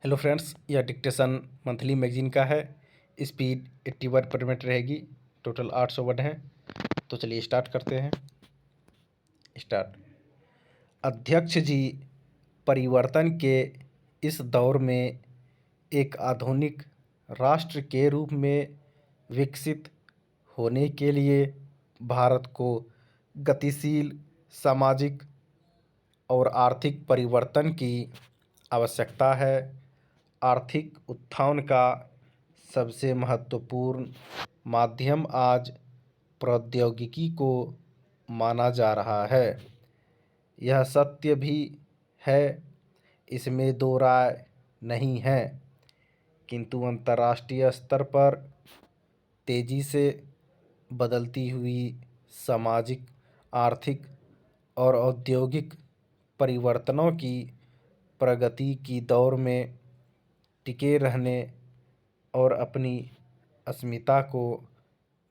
Hello friends, यह dictation monthly magazine का है। स्पीड 80 वर्ड पर मिनट रहेगी। टोटल 800 वर्ड हैं। तो चलिए स्टार्ट करते हैं। स्टार्ट। अध्यक्ष जी, परिवर्तन के इस दौर में एक आधुनिक राष्ट्र के रूप में विकसित होने के लिए भारत को गतिशील सामाजिक और आर्थिक परिवर्तन की आवश्यकता है। आर्थिक उत्थान का सबसे महत्वपूर्ण माध्यम आज प्रौद्योगिकी को माना जा रहा है। यह सत्य भी है, इसमें दो राय नहीं है। किंतु अंतर्राष्ट्रीय स्तर पर तेजी से बदलती हुई सामाजिक, आर्थिक और औद्योगिक परिवर्तनों की प्रगति की दौर में टिके रहने और अपनी अस्मिता को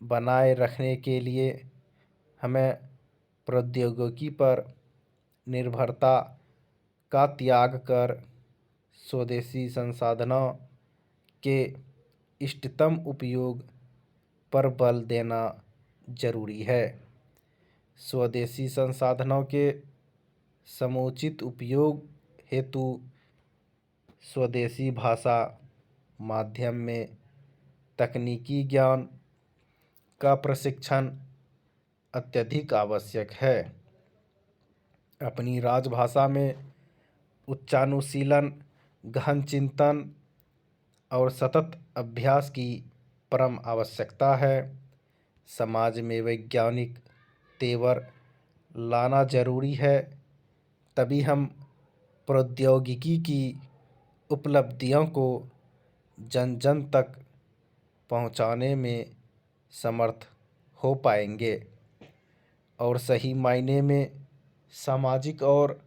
बनाए रखने के लिए हमें प्रौद्योगिकी पर निर्भरता का त्याग कर स्वदेशी संसाधनों के इष्टतम उपयोग पर बल देना जरूरी है। स्वदेशी संसाधनों के समुचित उपयोग हेतु स्वदेशी भाषा माध्यम में तकनीकी ज्ञान का प्रशिक्षण अत्यधिक आवश्यक है। अपनी राजभाषा में उच्चानुशीलन, गहन चिंतन और सतत अभ्यास की परम आवश्यकता है। समाज में वैज्ञानिक तेवर लाना जरूरी है, तभी हम प्रौद्योगिकी की उपलब्धियों को जन जन तक पहुंचाने में समर्थ हो पाएंगे और सही मायने में सामाजिक और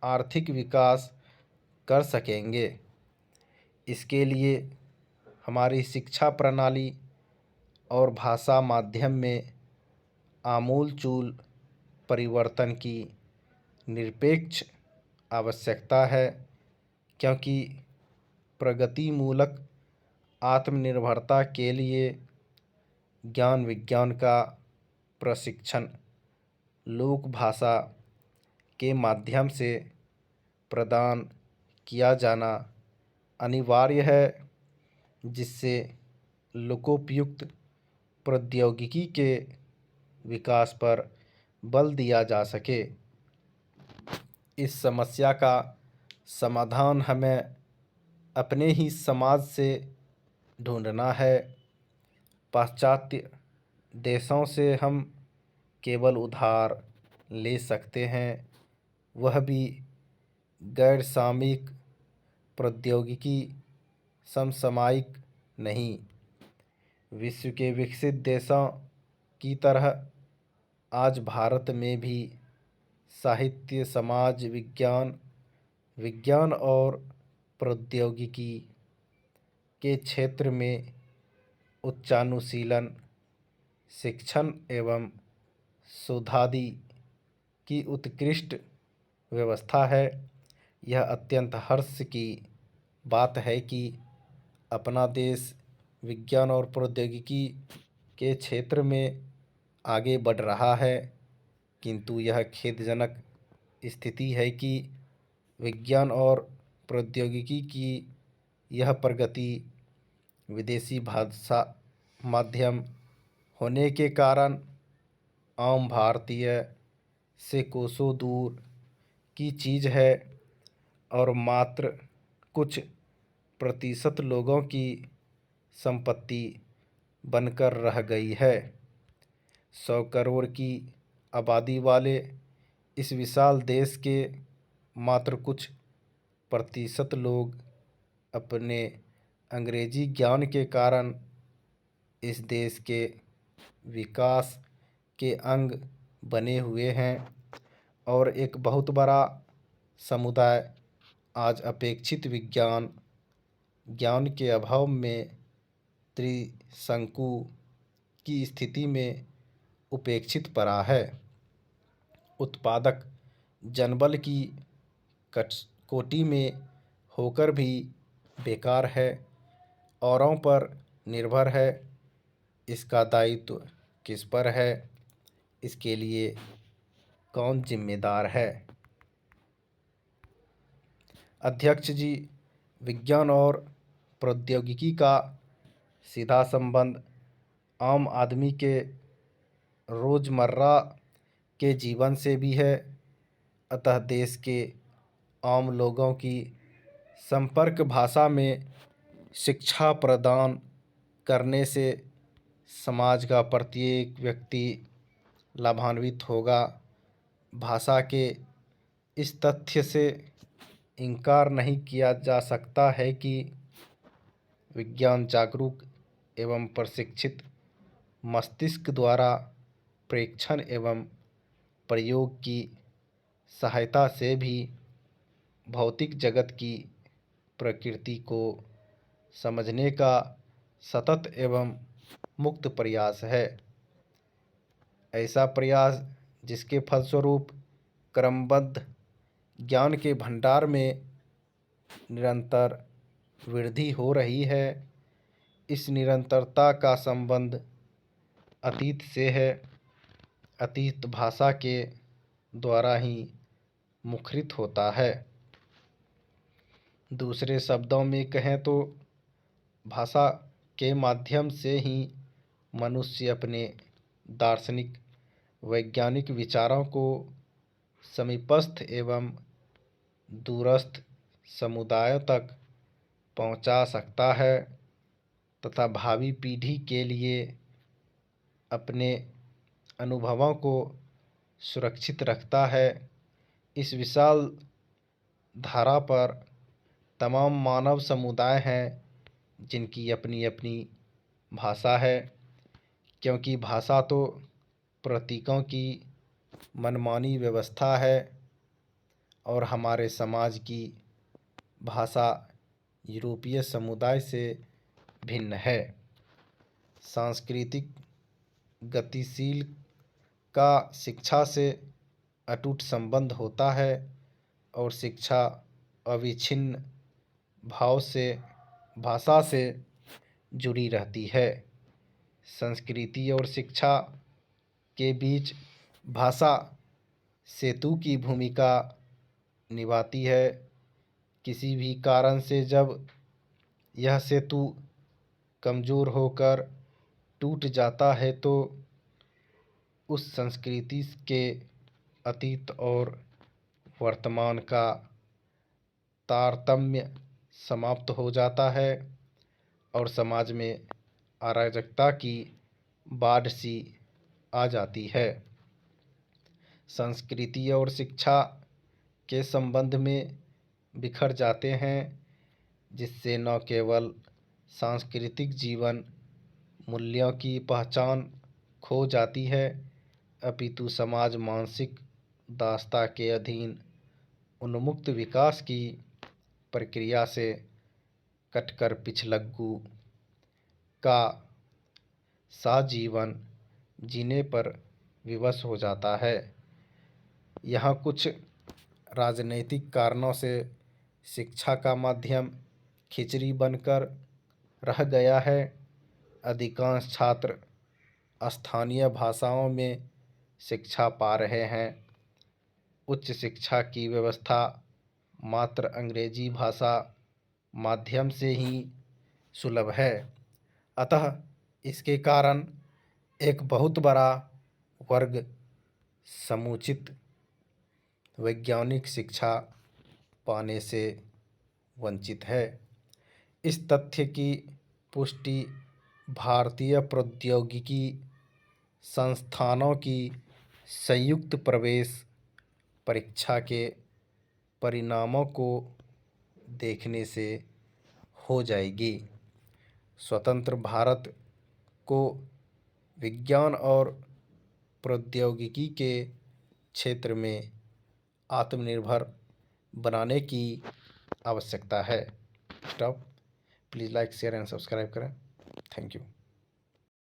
आर्थिक विकास कर सकेंगे। इसके लिए हमारी शिक्षा प्रणाली और भाषा माध्यम में आमूलचूल परिवर्तन की निरपेक्ष आवश्यकता है, क्योंकि प्रगतिमूलक आत्मनिर्भरता के लिए ज्ञान विज्ञान का प्रशिक्षण लोक भाषा के माध्यम से प्रदान किया जाना अनिवार्य है, जिससे लोकोपयुक्त प्रौद्योगिकी के विकास पर बल दिया जा सके। इस समस्या का समाधान हमें अपने ही समाज से ढूंढना है। पाश्चात्य देशों से हम केवल उधार ले सकते हैं, वह भी गैर सामयिक प्रौद्योगिकी, समसामयिक नहीं। विश्व के विकसित देशों की तरह आज भारत में भी साहित्य, समाज विज्ञान, विज्ञान और प्रौद्योगिकी के क्षेत्र में उच्चानुशीलन, शिक्षण एवं शोधादि की उत्कृष्ट व्यवस्था है। यह अत्यंत हर्ष की बात है कि अपना देश विज्ञान और प्रौद्योगिकी के क्षेत्र में आगे बढ़ रहा है, किंतु यह खेदजनक स्थिति है कि विज्ञान और प्रौद्योगिकी की यह प्रगति विदेशी भाषा माध्यम होने के कारण आम भारतीय से कोसों दूर की चीज़ है और मात्र कुछ प्रतिशत लोगों की संपत्ति बनकर रह गई है। 100 करोड़ की आबादी वाले इस विशाल देश के मात्र कुछ प्रतिशत लोग अपने अंग्रेजी ज्ञान के कारण इस देश के विकास के अंग बने हुए हैं और एक बहुत बड़ा समुदाय आज अपेक्षित विज्ञान ज्ञान के अभाव में त्रिशंकु की स्थिति में उपेक्षित पड़ा है। उत्पादक जनबल की कोटि में होकर भी बेकार है, औरों पर निर्भर है, इसका दायित्व किस पर है, इसके लिए कौन जिम्मेदार है। अध्यक्ष जी, विज्ञान और प्रौद्योगिकी का सीधा संबंध आम आदमी के रोज़मर्रा के जीवन से भी है, अतः देश के आम लोगों की संपर्क भाषा में शिक्षा प्रदान करने से समाज का प्रत्येक व्यक्ति लाभान्वित होगा। भाषा के इस तथ्य से इनकार नहीं किया जा सकता है कि विज्ञान जागरूक एवं प्रशिक्षित मस्तिष्क द्वारा प्रेक्षण एवं प्रयोग की सहायता से भी भौतिक जगत की प्रकृति को समझने का सतत एवं मुक्त प्रयास है। ऐसा प्रयास जिसके फलस्वरूप क्रमबद्ध ज्ञान के भंडार में निरंतर वृद्धि हो रही है। इस निरंतरता का संबंध अतीत से है। अतीत भाषा के द्वारा ही मुखरित होता है। दूसरे शब्दों में कहें तो भाषा के माध्यम से ही मनुष्य अपने दार्शनिक वैज्ञानिक विचारों को समीपस्थ एवं दूरस्थ समुदायों तक पहुंचा सकता है तथा भावी पीढ़ी के लिए अपने अनुभवों को सुरक्षित रखता है। इस विशाल धारा पर तमाम मानव समुदाय हैं जिनकी अपनी अपनी भाषा है, क्योंकि भाषा तो प्रतीकों की मनमानी व्यवस्था है और हमारे समाज की भाषा यूरोपीय समुदाय से भिन्न है। सांस्कृतिक गतिशील का शिक्षा से अटूट संबंध होता है और शिक्षा अविच्छिन्न भाव से भाषा से जुड़ी रहती है। संस्कृति और शिक्षा के बीच भाषा सेतु की भूमिका निभाती है। किसी भी कारण से जब यह सेतु कमज़ोर होकर टूट जाता है तो उस संस्कृति के अतीत और वर्तमान का तारतम्य समाप्त हो जाता है और समाज में अराजकता की बाढ़ सी आ जाती है। संस्कृति और शिक्षा के संबंध में बिखर जाते हैं, जिससे न केवल सांस्कृतिक जीवन मूल्यों की पहचान खो जाती है, अपितु समाज मानसिक दासता के अधीन उन्मुक्त विकास की प्रक्रिया से कटकर पिछलग्गू का सा जीवन जीने पर विवश हो जाता है। यहाँ कुछ राजनैतिक कारणों से शिक्षा का माध्यम खिचड़ी बनकर रह गया है। अधिकांश छात्र स्थानीय भाषाओं में शिक्षा पा रहे हैं। उच्च शिक्षा की व्यवस्था मात्र अंग्रेजी भाषा माध्यम से ही सुलभ है। अतः इसके कारण एक बहुत बड़ा वर्ग समुचित वैज्ञानिक शिक्षा पाने से वंचित है। इस तथ्य की पुष्टि भारतीय प्रौद्योगिकी संस्थानों की संयुक्त प्रवेश परीक्षा के परिणामों को देखने से हो जाएगी। स्वतंत्र भारत को विज्ञान और प्रौद्योगिकी के क्षेत्र में आत्मनिर्भर बनाने की आवश्यकता है। Stop. Please like share and subscribe करें। Thank you.